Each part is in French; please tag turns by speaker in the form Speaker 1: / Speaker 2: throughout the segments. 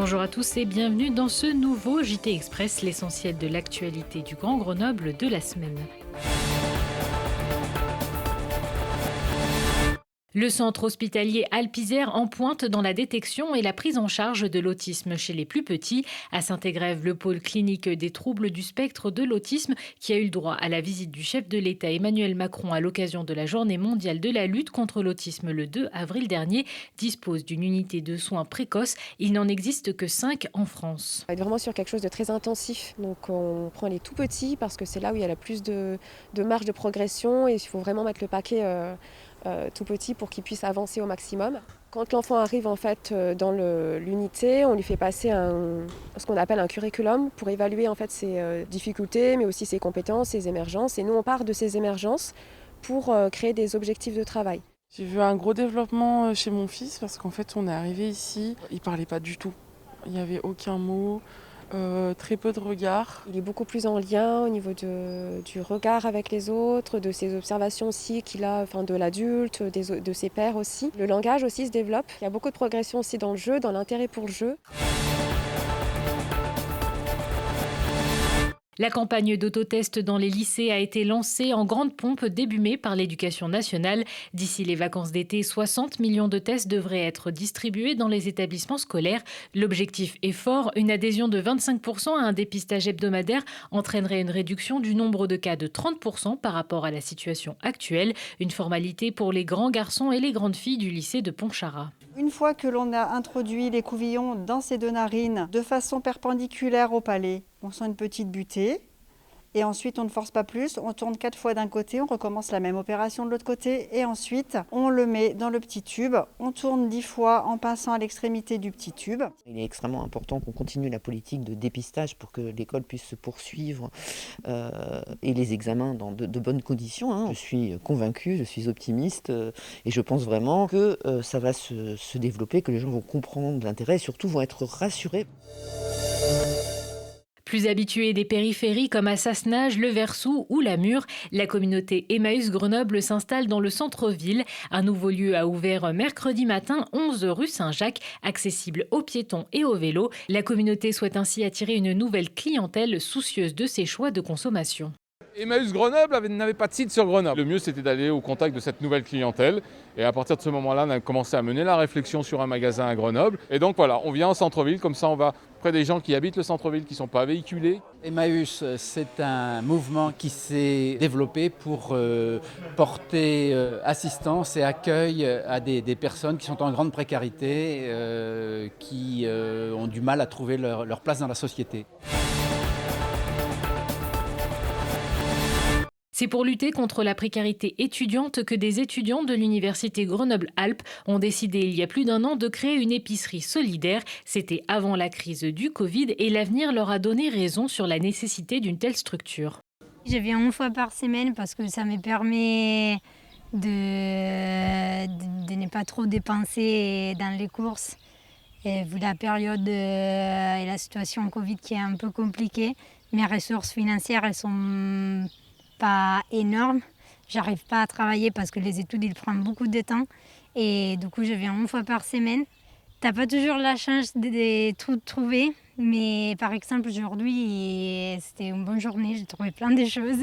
Speaker 1: Bonjour à tous et bienvenue dans ce nouveau JT Express, l'essentiel de l'actualité du Grand Grenoble de la semaine. Le centre hospitalier Alpes-Isère en pointe dans la détection et la prise en charge de l'autisme chez les plus petits. À Saint-Égrève, le pôle clinique des troubles du spectre de l'autisme, qui a eu le droit à la visite du chef de l'État Emmanuel Macron à l'occasion de la Journée mondiale de la lutte contre l'autisme le 2 avril dernier, dispose d'une unité de soins précoces. Il n'en existe que 5 en France.
Speaker 2: On est vraiment sur quelque chose de très intensif. Donc on prend les tout petits parce que c'est là où il y a la plus de marge de progression et il faut vraiment mettre le paquet tout petit pour qu'il puisse avancer au maximum. Quand l'enfant arrive en fait dans l'unité, on lui fait passer ce qu'on appelle un curriculum pour évaluer en fait ses difficultés, mais aussi ses compétences, ses émergences. Et nous, on part de ces émergences pour créer des objectifs de travail.
Speaker 3: J'ai vu un gros développement chez mon fils parce qu'en fait, on est arrivé ici, il parlait pas du tout. Il n'y avait aucun mot. Très peu de regard.
Speaker 2: Il est beaucoup plus en lien au niveau du regard avec les autres, de ses observations aussi qu'il a, de l'adulte, de ses pairs aussi. Le langage aussi se développe. Il y a beaucoup de progression aussi dans le jeu, dans l'intérêt pour le jeu.
Speaker 1: La campagne d'autotest dans les lycées a été lancée en grande pompe début mai par l'Éducation nationale. D'ici les vacances d'été, 60 millions de tests devraient être distribués dans les établissements scolaires. L'objectif est fort. Une adhésion de 25% à un dépistage hebdomadaire entraînerait une réduction du nombre de cas de 30% par rapport à la situation actuelle. Une formalité pour les grands garçons et les grandes filles du lycée de Pontcharrat.
Speaker 4: Une fois que l'on a introduit les couvillons dans ces deux narines de façon perpendiculaire au palais, on sent une petite butée. Et ensuite, on ne force pas plus, on tourne 4 fois d'un côté, on recommence la même opération de l'autre côté. Et ensuite, on le met dans le petit tube, on tourne 10 fois en passant à l'extrémité du petit tube.
Speaker 5: Il est extrêmement important qu'on continue la politique de dépistage pour que l'école puisse se poursuivre et les examens dans de bonnes conditions. Je suis convaincue, je suis optimiste et je pense vraiment que ça va se développer, que les gens vont comprendre l'intérêt et surtout vont être rassurés.
Speaker 1: Plus habituée des périphéries comme à Sassenage, Le Versou ou La Mure, la communauté Emmaüs Grenoble s'installe dans le centre-ville. Un nouveau lieu a ouvert mercredi matin, 11 rue Saint-Jacques, accessible aux piétons et aux vélos. La communauté souhaite ainsi attirer une nouvelle clientèle soucieuse de ses choix de consommation.
Speaker 6: Emmaüs Grenoble n'avait pas de site sur Grenoble. Le mieux, c'était d'aller au contact de cette nouvelle clientèle. Et à partir de ce moment-là, on a commencé à mener la réflexion sur un magasin à Grenoble. Et donc voilà, on vient en centre-ville, comme ça on va près des gens qui habitent le centre-ville, qui ne sont pas véhiculés.
Speaker 7: Emmaüs, c'est un mouvement qui s'est développé pour porter assistance et accueil à des personnes qui sont en grande précarité, qui ont du mal à trouver leur place dans la société.
Speaker 1: C'est pour lutter contre la précarité étudiante que des étudiants de l'université Grenoble-Alpes ont décidé il y a plus d'1 an de créer une épicerie solidaire. C'était avant la crise du Covid et l'avenir leur a donné raison sur la nécessité d'une telle structure.
Speaker 8: Je viens 1 fois par semaine parce que ça me permet de ne pas trop dépenser dans les courses. Et vu la période et la situation Covid qui est un peu compliquée, mes ressources financières elles sont pas énorme, j'arrive pas à travailler parce que les études ils prennent beaucoup de temps et du coup je viens 1 fois par semaine. T'as pas toujours la chance de tout trouver, mais par exemple aujourd'hui c'était une bonne journée, j'ai trouvé plein de choses.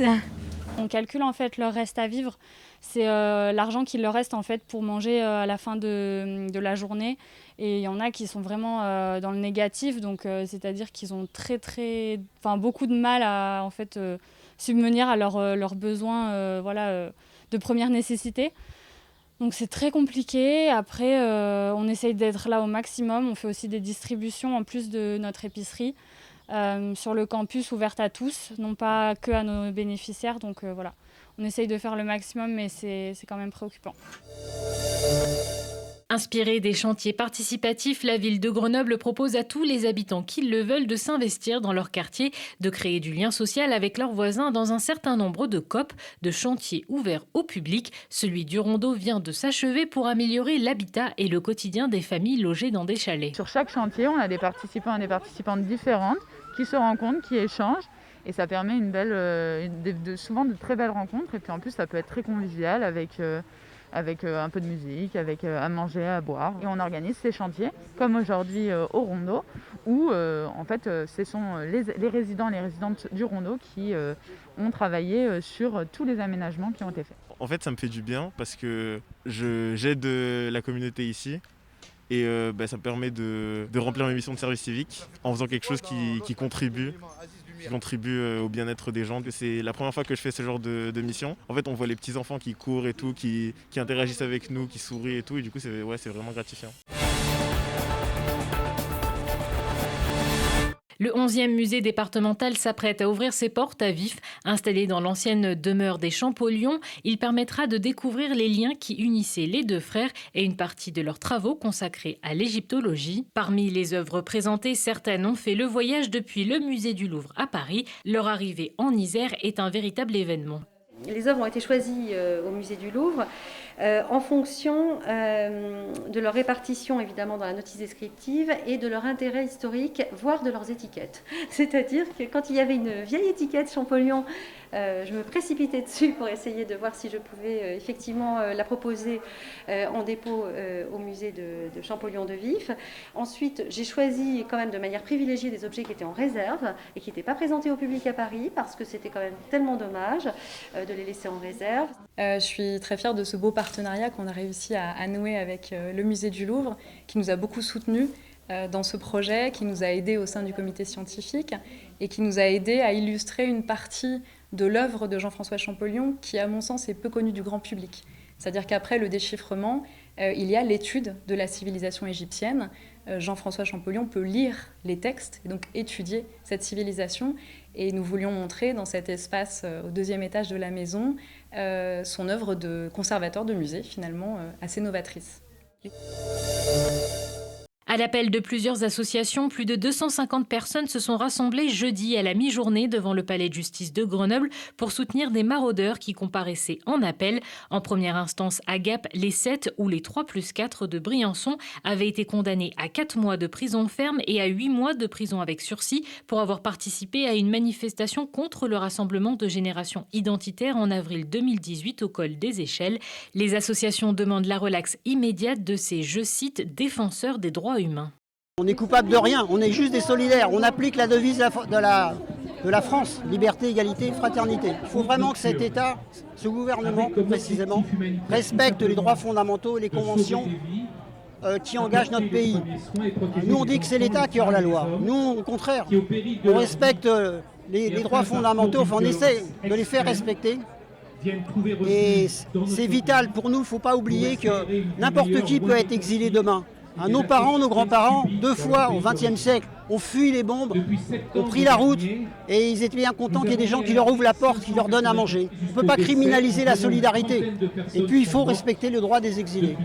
Speaker 9: On calcule en fait leur reste à vivre, c'est l'argent qu'il leur reste en fait pour manger à la fin de la journée et il y en a qui sont vraiment dans le négatif, donc c'est-à-dire qu'ils ont beaucoup de mal à en fait subvenir à leurs besoins de première nécessité. Donc c'est très compliqué. Après, on essaye d'être là au maximum. On fait aussi des distributions en plus de notre épicerie sur le campus ouverte à tous, non pas que à nos bénéficiaires. Donc voilà, on essaye de faire le maximum, mais c'est quand même préoccupant.
Speaker 1: Inspirée des chantiers participatifs, la ville de Grenoble propose à tous les habitants qui le veulent de s'investir dans leur quartier, de créer du lien social avec leurs voisins dans un certain nombre de COP, de chantiers ouverts au public. Celui du Rondeau vient de s'achever pour améliorer l'habitat et le quotidien des familles logées dans des chalets.
Speaker 10: Sur chaque chantier, on a des participants et des participantes différentes qui se rencontrent, qui échangent. Et ça permet souvent de très belles rencontres. Et puis en plus, ça peut être très convivial avec avec un peu de musique, avec à manger, à boire. Et on organise ces chantiers, comme aujourd'hui au Rondeau, où en fait ce sont les résidents et les résidentes du Rondeau qui ont travaillé sur tous les aménagements qui ont été faits.
Speaker 11: En fait, ça me fait du bien parce que j'aide la communauté ici et ça me permet de remplir mes missions de service civique en faisant quelque chose qui contribue au bien-être des gens. C'est la première fois que je fais ce genre de mission. En fait, on voit les petits-enfants qui courent et tout, qui interagissent avec nous, qui sourient et tout, et du coup, c'est vraiment gratifiant.
Speaker 1: Le 11e musée départemental s'apprête à ouvrir ses portes à Vif. Installé dans l'ancienne demeure des Champollion, il permettra de découvrir les liens qui unissaient les deux frères et une partie de leurs travaux consacrés à l'égyptologie. Parmi les œuvres présentées, certaines ont fait le voyage depuis le musée du Louvre à Paris. Leur arrivée en Isère est un véritable événement.
Speaker 12: Les œuvres ont été choisies au musée du Louvre en fonction de leur répartition évidemment dans la notice descriptive et de leur intérêt historique, voire de leurs étiquettes. C'est-à-dire que quand il y avait une vieille étiquette Champollion, je me précipitais dessus pour essayer de voir si je pouvais effectivement la proposer en dépôt au musée de Champollion de Vif. Ensuite, j'ai choisi quand même de manière privilégiée des objets qui étaient en réserve et qui n'étaient pas présentés au public à Paris parce que c'était quand même tellement dommage de les laisser en réserve.
Speaker 13: Je suis très fière de ce beau partenariat qu'on a réussi à nouer avec le musée du Louvre, qui nous a beaucoup soutenus dans ce projet, qui nous a aidés au sein du comité scientifique et qui nous a aidés à illustrer une partie de l'œuvre de Jean-François Champollion qui, à mon sens, est peu connue du grand public. C'est-à-dire qu'après le déchiffrement, il y a l'étude de la civilisation égyptienne. Jean-François Champollion peut lire les textes et donc étudier cette civilisation. Et nous voulions montrer dans cet espace au 2e étage de la maison son œuvre de conservateur de musée, finalement assez novatrice.
Speaker 1: À l'appel de plusieurs associations, plus de 250 personnes se sont rassemblées jeudi à la mi-journée devant le palais de justice de Grenoble pour soutenir des maraudeurs qui comparaissaient en appel. En première instance à Gap, les 7 ou les 3+4 de Briançon avaient été condamnés à 4 mois de prison ferme et à 8 mois de prison avec sursis pour avoir participé à une manifestation contre le rassemblement de Génération Identitaire en avril 2018 au col des Échelles. Les associations demandent la relaxe immédiate de ces, je cite, défenseurs des droits humains.
Speaker 14: On n'est coupable de rien, on est juste des solidaires. On applique la devise de la France, liberté, égalité, fraternité. Il faut vraiment que cet État, ce gouvernement précisément, respecte les droits fondamentaux et les conventions qui engagent notre pays. Nous on dit que c'est l'État qui est hors la loi. Nous au contraire, on respecte les droits fondamentaux, enfin on essaie de les faire respecter. Et c'est vital pour nous, il ne faut pas oublier que n'importe qui peut être exilé demain. Nos parents, nos grands-parents, 2 fois au XXe siècle, ont fui les bombes, ont pris la route et ils étaient bien contents qu'il y ait des gens qui leur ouvrent la porte, qui leur donnent à manger. On ne peut pas criminaliser la solidarité. Et puis il faut respecter le droit des exilés.